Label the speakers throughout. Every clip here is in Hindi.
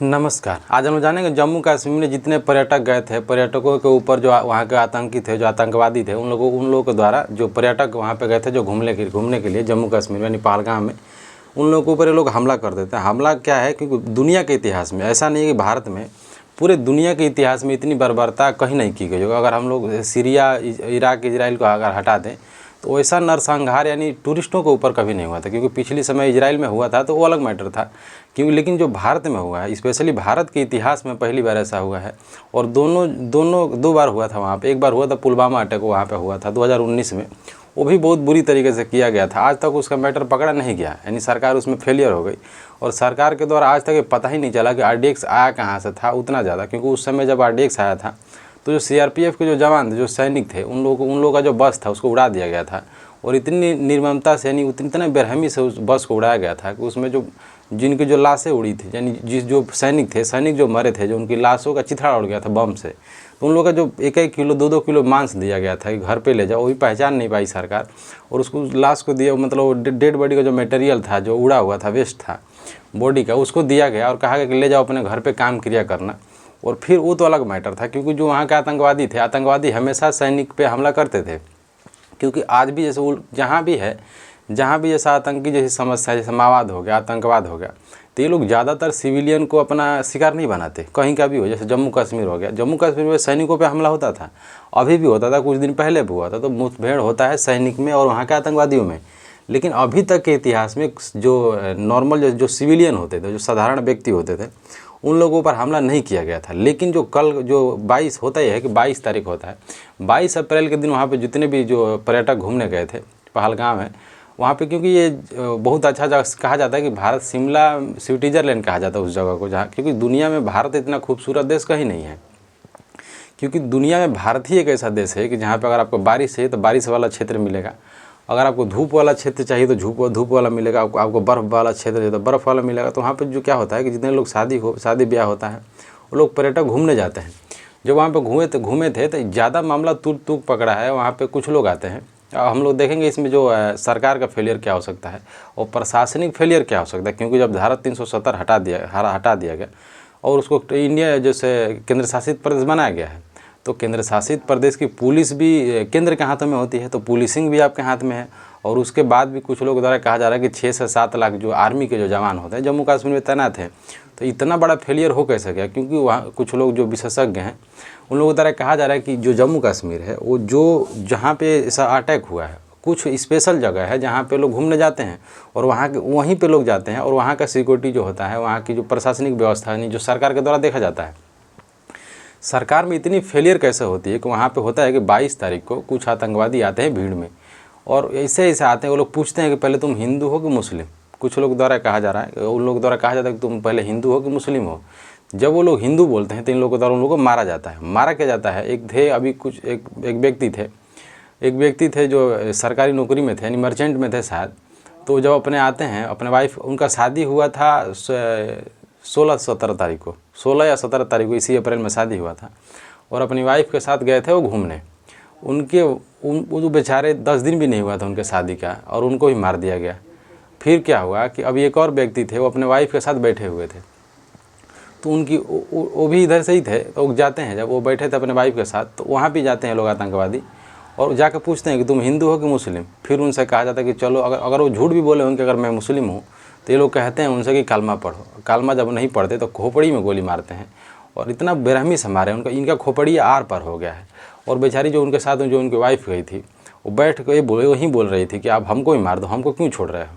Speaker 1: नमस्कार। आज हम जानेंगे जम्मू कश्मीर में जितने पर्यटक गए थे, पर्यटकों के ऊपर जो वहाँ के आतंकी थे, जो आतंकवादी थे, उन लोगों के द्वारा जो पर्यटक वहाँ पे गए थे जो घूमने के लिए जम्मू कश्मीर यानी पहलगाम में, उन लोगों के ऊपर ये लोग हमला कर देते हैं। हमला क्या है, क्योंकि दुनिया के इतिहास में ऐसा नहीं है कि भारत में, पूरे दुनिया के इतिहास में इतनी बर्बरता कहीं नहीं की गई होगी। अगर हम लोग सीरिया, इराक, इजराइल को अगर हटा दें तो वैसा नरसंहार यानी टूरिस्टों के ऊपर कभी नहीं हुआ था। क्योंकि पिछले समय इजराइल में हुआ था तो वो अलग मैटर था, क्योंकि लेकिन जो भारत में हुआ है, स्पेशली भारत के इतिहास में पहली बार ऐसा हुआ है। और दो बार हुआ था वहाँ पे। एक बार हुआ था पुलवामा अटैक, वहाँ पे हुआ था 2019 में, वो भी बहुत बुरी तरीके से किया गया था। आज तक उसका मैटर पकड़ा नहीं गया, यानी सरकार उसमें फेलियर हो गई। और सरकार के द्वारा आज तक ये पता ही नहीं चला कि RDX आया कहाँ से था उतना ज़्यादा, क्योंकि उस समय जब RDX आया था तो जो CRPF के जो जवान थे, जो सैनिक थे, उन लोगों का जो बस था उसको उड़ा दिया गया था। और इतनी निर्ममता से, यानी इतने बेरहमी से उस बस को उड़ाया गया था कि उसमें जिनकी जो लाशें उड़ी थी, यानी जो सैनिक जो मरे थे, जो उनकी लाशों का चिथड़ा उड़ गया था बम से, तो उन लोगों का जो 1-1 किलो 2-2 किलो मांस दिया गया था कि घर पे ले जाओ, वो भी पहचान नहीं पाई सरकार। और उसको लाश को दिया, मतलब डेड बॉडी का जो मटेरियल था, जो उड़ा हुआ था, वेस्ट था बॉडी का, उसको दिया गया और कहा गया कि ले जाओ अपने घर पे काम क्रिया करना। और फिर वो तो अलग मैटर था, क्योंकि जो वहाँ के आतंकवादी हमेशा सैनिक पे हमला करते थे। क्योंकि आज भी जैसे वो जहाँ भी जैसा आतंकी जैसी समस्या, जैसे माओवाद हो गया, आतंकवाद हो गया, तो ये लोग ज़्यादातर सिविलियन को अपना शिकार नहीं बनाते, कहीं का भी हो। जैसे जम्मू कश्मीर हो गया, जम्मू कश्मीर में सैनिकों पे हमला होता था, अभी भी होता था, कुछ दिन पहले भी हुआ था। तो मुठभेड़ होता है सैनिक में और वहाँ के आतंकवादियों में। लेकिन अभी तक के इतिहास में जो नॉर्मल जो सिविलियन होते थे, जो साधारण व्यक्ति होते थे, उन लोगों पर हमला नहीं किया गया था। लेकिन जो कल जो 22 होता ही है कि 22 तारीख होता है, 22 अप्रैल के दिन वहाँ पे जितने भी जो पर्यटक घूमने गए थे पहलगाम है, वहाँ पे, क्योंकि ये बहुत अच्छा जगह कहा जाता है कि भारत शिमला स्विट्ज़रलैंड कहा जाता है उस जगह को, जहाँ, क्योंकि दुनिया में भारत इतना खूबसूरत देश कहीं नहीं है। क्योंकि दुनिया में भारत ही एक ऐसा देश है कि जहाँ पे अगर आपको बारिश है तो बारिश वाला क्षेत्र मिलेगा, अगर आपको धूप वाला क्षेत्र चाहिए तो धूप वाला मिलेगा, आपको बर्फ़ वाला क्षेत्र चाहिए तो बर्फ़ वाला मिलेगा। तो वहाँ पे जो क्या होता है कि जितने लोग शादी ब्याह होता है, वो लोग पर्यटक घूमने जाते हैं। जब वहाँ पे घूमे थे तो ज़्यादा मामला तूक पकड़ा है। वहाँ पे कुछ लोग आते हैं, हम लोग देखेंगे इसमें जो सरकार का फेलियर क्या हो सकता है और प्रशासनिक फेलियर क्या हो सकता है। क्योंकि जब धारा 370 हटा दिया गया और उसको इंडिया जैसे केंद्र शासित प्रदेश बनाया गया है, तो केंद्र शासित प्रदेश की पुलिस भी केंद्र के हाथों में होती है, तो पुलिसिंग भी आपके हाथ में है। और उसके बाद भी कुछ लोगों द्वारा कहा जा रहा है कि 6 से 7 लाख जो आर्मी के जो जवान होते हैं जम्मू कश्मीर में तैनात हैं। तो इतना बड़ा फेलियर हो कैसे गया? क्योंकि वहाँ कुछ लोग जो विशेषज्ञ हैं, उन लोगों द्वारा कहा जा रहा है कि जो जम्मू कश्मीर है, वो जहाँ पे ऐसा अटैक हुआ है, कुछ स्पेशल जगह है जहाँ पे लोग घूमने जाते हैं और वहीं पे लोग जाते हैं। और वहाँ का सिक्योरिटी जो होता है, वहाँ की जो प्रशासनिक व्यवस्था है, जो सरकार के द्वारा देखा जाता है, सरकार में इतनी फेलियर कैसे होती है कि वहाँ पे होता है कि 22 तारीख को कुछ आतंकवादी आते हैं भीड़ में, और ऐसे आते हैं। वो लोग पूछते हैं कि पहले तुम हिंदू हो कि मुस्लिम। कुछ लोग द्वारा कहा जा रहा है, उन लोगों द्वारा कहा जाता है कि तुम पहले हिंदू हो कि मुस्लिम हो। जब वो लोग हिंदू बोलते हैं तो इन लोगों द्वारा उन लोगों को मारा जाता है। मारा क्या जाता है? एक व्यक्ति थे जो सरकारी नौकरी में थे, यानी मर्चेंट में थे शायद। तो जब अपने आते हैं, अपने वाइफ, उनका शादी हुआ था 16 या 17 तारीख को, इसी अप्रैल में शादी हुआ था, और अपनी वाइफ के साथ गए थे वो घूमने। वो बेचारे 10 दिन भी नहीं हुआ था उनके शादी का, और उनको भी मार दिया गया। फिर क्या हुआ कि अभी एक और व्यक्ति थे, वो अपने वाइफ के साथ बैठे हुए थे, तो वो भी इधर से ही थे। तो वो जाते हैं, जब वो बैठे थे अपने वाइफ के साथ, तो वहाँ भी जाते हैं लोग आतंकवादी और जाकर पूछते हैं कि तुम हिंदू हो कि मुस्लिम। फिर उनसे कहा जाता है कि चलो, अगर वो झूठ भी बोले होंगे अगर मैं मुस्लिम हूँ, तो ये लोग कहते हैं उनसे कि कलमा पढ़ो। कलमा जब नहीं पढ़ते तो खोपड़ी में गोली मारते हैं, और इतना बेरहमी से मारे इनका खोपड़ी आर पार हो गया है। और बेचारी जो उनके साथ जो उनकी वाइफ गई थी, वो बैठ के वहीं बोल रही थी कि आप हमको ही मार दो, हमको क्यों छोड़ रहे हो।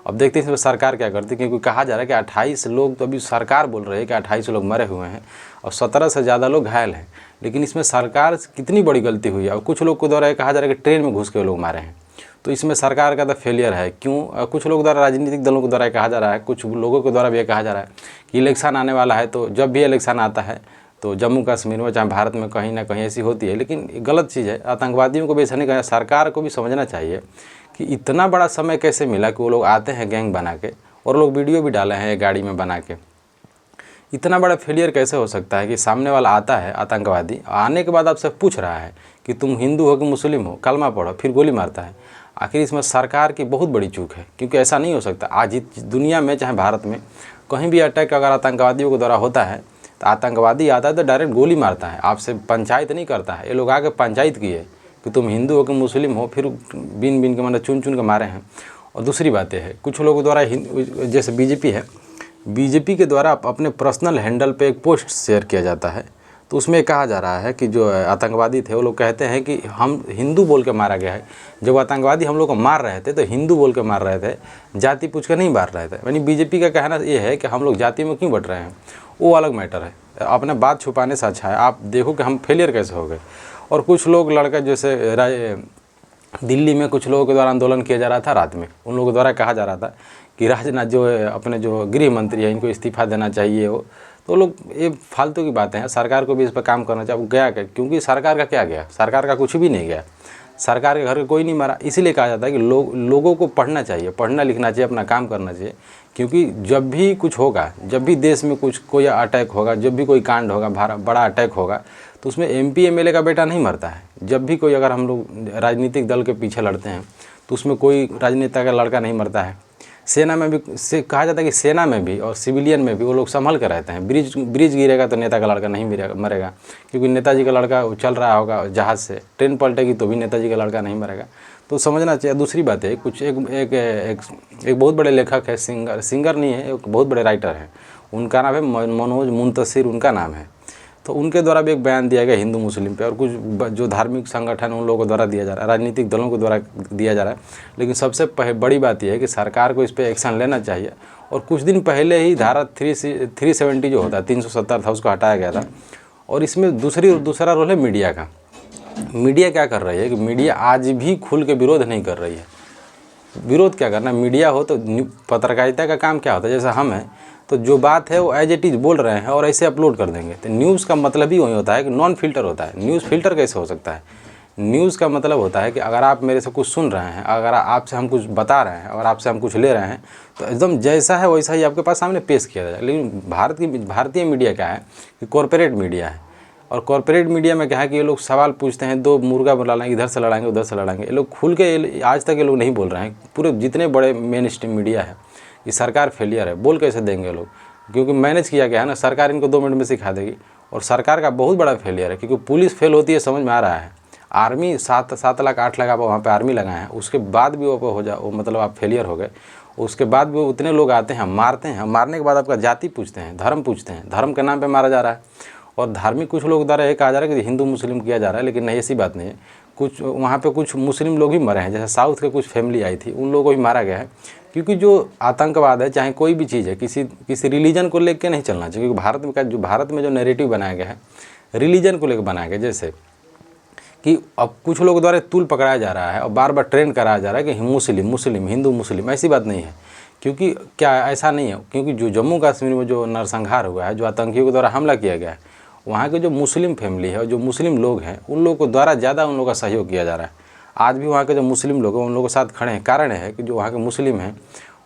Speaker 1: अब देखते हैं इसमें सरकार क्या करती है, क्योंकि कहा जा रहा है कि 28 लोग, तो अभी सरकार बोल रही है कि 28 लोग मरे हुए हैं और 17 से ज़्यादा लोग घायल हैं। लेकिन इसमें सरकार कितनी बड़ी गलती हुई है। और कुछ लोग को द्वारा कहा जा रहा है कि ट्रेन में घुस के लोग मारे हैं। तो इसमें सरकार का तो फेलियर है। क्यों? कुछ लोग द्वारा, राजनीतिक दलों के द्वारा कहा जा रहा है, कुछ लोगों के द्वारा भी कहा जा रहा है कि इलेक्शन आने वाला है, तो जब भी इलेक्शन आता है तो जम्मू कश्मीर में, चाहे भारत में, कहीं ना कहीं ऐसी होती है। लेकिन गलत चीज़ है। आतंकवादियों को भी ऐसा नहीं कहना, सरकार को भी समझना चाहिए कि इतना बड़ा समय कैसे मिला कि वो लोग आते हैं गैंग बना के, और लोग वीडियो भी डाले हैं गाड़ी में बना के। इतना बड़ा फेलियर कैसे हो सकता है कि सामने वाला आता है आतंकवादी, आने के बाद आपसे पूछ रहा है कि तुम हिंदू हो कि मुस्लिम हो, कलमा पढ़ो, फिर गोली मारता है। आखिर इसमें सरकार की बहुत बड़ी चूक है, क्योंकि ऐसा नहीं हो सकता। आज दुनिया में, चाहे भारत में, कहीं भी अटैक अगर आतंकवादियों के द्वारा होता है तो आतंकवादी आता है तो डायरेक्ट गोली मारता है, आपसे पंचायत नहीं करता है। ये लोग आके पंचायत की है कि तुम हिंदू हो कि मुस्लिम हो, फिर बीन बीन के मतलब चुन चुन के मारे हैं। और दूसरी बात यह है, कुछ लोगों द्वारा जैसे बीजेपी है, बीजेपी के द्वारा अपने पर्सनल हैंडल पे एक पोस्ट शेयर किया जाता है, तो उसमें कहा जा रहा है कि जो आतंकवादी थे वो लोग कहते हैं कि हम हिंदू बोल के मारा गया है। जब आतंकवादी हम लोग को मार रहे थे तो हिंदू बोल के मार रहे थे, जाति पूछ कर नहीं मार रहे थे। यानी बीजेपी का कहना ये है कि हम लोग जाति में क्यों बट रहे हैं, वो अलग मैटर है। अपने बात छुपाने से अच्छा है आप देखो कि हम फेलियर कैसे हो गए। और कुछ लोग लड़का जैसे दिल्ली में कुछ लोगों के द्वारा आंदोलन किया जा रहा था रात में, उन लोगों के द्वारा कहा जा रहा था कि राजनाथ जो अपने जो गृह मंत्री है इनको इस्तीफा देना चाहिए। वो तो लोग ये फालतू की बातें हैं, सरकार को भी इस पर काम करना चाहिए। अब गया क्या, क्योंकि सरकार का क्या गया, सरकार का कुछ भी नहीं गया, सरकार के घर कोई नहीं मारा। इसीलिए कहा जाता है कि लोगों को पढ़ना चाहिए, पढ़ना लिखना चाहिए, अपना काम करना चाहिए। क्योंकि जब भी कुछ होगा, जब भी देश में कुछ कोई अटैक होगा, जब भी कोई कांड होगा, बड़ा अटैक होगा, तो उसमें MP MLA का बेटा नहीं मरता है। जब भी कोई अगर हम लोग राजनीतिक दल के पीछे लड़ते हैं तो उसमें कोई राजनेता का लड़का नहीं मरता है। सेना में भी कहा जाता है कि सेना में भी और सिविलियन में भी वो लोग संभल कर रहते हैं। ब्रिज गिरेगा तो नेता का लड़का नहीं मरेगा, क्योंकि नेताजी का लड़का चल रहा होगा जहाज़ से, ट्रेन पलटेगी तो भी नेताजी का लड़का नहीं मरेगा। तो समझना चाहिए। दूसरी बात है, कुछ एक बहुत बड़े लेखक है, सिंगर नहीं है, एक बहुत बड़े राइटर हैं, उनका नाम है मनोज मुंतशिर, उनका नाम है। तो उनके द्वारा भी एक बयान दिया गया हिंदू मुस्लिम पे, और कुछ जो धार्मिक संगठन उन लोगों के द्वारा दिया जा रहा है, राजनीतिक दलों के द्वारा दिया जा रहा है। लेकिन सबसे बड़ी बात यह है कि सरकार को इस पर एक्शन लेना चाहिए। और कुछ दिन पहले ही धारा 370 जो होता है, 370 था, उसको हटाया गया था। और इसमें दूसरा रोल है मीडिया का। मीडिया क्या कर रही है कि मीडिया आज भी खुल के विरोध नहीं कर रही है। विरोध क्या करना, मीडिया हो तो पत्रकारिता का काम क्या होता है, जैसे हम हैं तो जो बात है वो एज इट इज़ बोल रहे हैं और ऐसे अपलोड कर देंगे। तो न्यूज़ का मतलब ही वही होता है कि नॉन फिल्टर होता है। न्यूज़ फिल्टर कैसे हो सकता है? न्यूज़ का मतलब होता है कि अगर आप मेरे से कुछ सुन रहे हैं, अगर आपसे हम कुछ बता रहे हैं, अगर आपसे हम कुछ ले रहे हैं, तो एकदम जैसा है वैसा ही आपके पास सामने पेश किया जाए। लेकिन भारतीय मीडिया क्या है कि कॉरपोरेट मीडिया है। और कॉरपोरेट मीडिया में क्या है कि ये लोग सवाल पूछते हैं, दो मुर्गा लड़ाएंगे, इधर से लड़ाएंगे उधर से लड़ाएंगे। ये लोग खुल के आज तक ये लोग नहीं बोल रहे हैं। पूरे जितने बड़े मेन स्ट्रीम मीडिया है, ये सरकार फेलियर है, बोल कैसे देंगे लोग, क्योंकि मैनेज किया गया है ना, सरकार इनको 2 मिनट में सिखा देगी। और सरकार का बहुत बड़ा फेलियर है, क्योंकि पुलिस फेल होती है, समझ में आ रहा है। आर्मी 7 लाख 8 लाख आप वहाँ पे आर्मी लगाए हैं, उसके बाद भी वो मतलब आप फेलियर हो गए। उसके बाद भी उतने लोग आते हैं, मारते हैं, मारने के बाद आपका जाति पूछते हैं, धर्म पूछते हैं, धर्म के नाम पे मारा जा रहा है। और धार्मिक कुछ लोग द्वारा ये कहा जा रहा है कि हिंदू मुस्लिम किया जा रहा है, लेकिन नहीं, ऐसी बात नहीं है। कुछ वहाँ पे कुछ मुस्लिम लोग भी मरे हैं, जैसे साउथ के कुछ फैमिली आई थी, उन लोगों को भी मारा गया है। क्योंकि जो आतंकवाद है, चाहे कोई भी चीज़ है, किसी रिलीजन को लेकर नहीं चलना चाहिए। क्योंकि भारत में जो नैरेटिव बनाया गया है, रिलीजन को लेकर बनाया गया, जैसे कि अब कुछ लोगों द्वारा तूल पकड़ाया जा रहा है और बार बार ट्रेंड कराया जा रहा है कि मुस्लिम हिंदू मुस्लिम। ऐसी बात नहीं है, क्योंकि क्या ऐसा नहीं है, क्योंकि जो जम्मू कश्मीर में जो नरसंहार हुआ है, जो आतंकियों के द्वारा हमला किया गया है, वहाँ के जो मुस्लिम फैमिली है और जो मुस्लिम लोग हैं, उन लोगों को द्वारा ज़्यादा उन लोगों का सहयोग किया जा रहा है। आज भी वहाँ के जो मुस्लिम लोग हैं उन लोगों के साथ खड़े हैं। कारण है कि जो वहाँ के मुस्लिम हैं,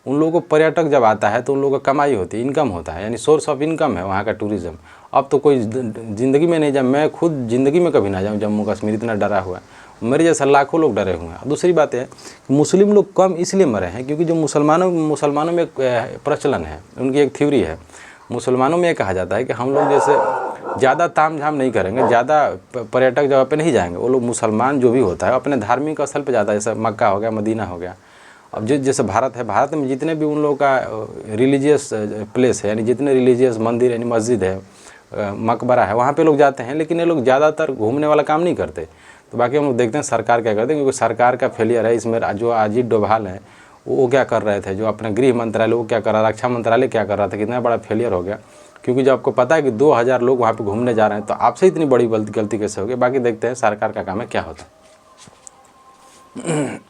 Speaker 1: उन लोगों को पर्यटक जब आता है तो उन लोगों का कमाई होती है, इनकम होता है, यानी सोर्स ऑफ इनकम है वहाँ का टूरिज़्म। अब तो कोई ज़िंदगी में नहीं जाए, मैं खुद ज़िंदगी में कभी ना जाऊँ जम्मू कश्मीर, इतना डरा हुआ है, मेरे जैसा लाखों लोग डरे हुए हैं। दूसरी बात है, मुस्लिम लोग कम इसलिए मरे हैं क्योंकि जो मुसलमानों में एक प्रचलन है, उनकी एक थ्योरी है। मुसलमानों में ये कहा जाता है कि हम लोग जैसे ज़्यादा ताम झाम नहीं करेंगे, ज़्यादा पर्यटक जगह पे नहीं जाएंगे। वो लोग मुसलमान जो भी होता है अपने धार्मिक स्थल पे जाता है, जैसे मक्का हो गया, मदीना हो गया। अब जैसे भारत है, भारत में जितने भी उन लोगों का रिलीजियस प्लेस है, यानी जितने रिलीजियस मंदिर यानी मस्जिद है, मकबरा है, वहाँ पे लोग जाते हैं। लेकिन ये लोग ज़्यादातर घूमने वाला काम नहीं करते। तो बाकी हम लोग देखते हैं सरकार क्या करते हैं, क्योंकि सरकार का फेलियर है इसमें। जो अजीत डोभाल हैं वो क्या कर रहे थे, जो अपने गृह मंत्रालय वो क्या कर रहा, रक्षा मंत्रालय क्या कर रहा था, कितना बड़ा फेलियर हो गया। क्योंकि जब आपको पता है कि 2000 लोग वहाँ पे घूमने जा रहे हैं, तो आपसे इतनी बड़ी गलती कैसे होगी। बाकी देखते हैं सरकार का काम है क्या होता है।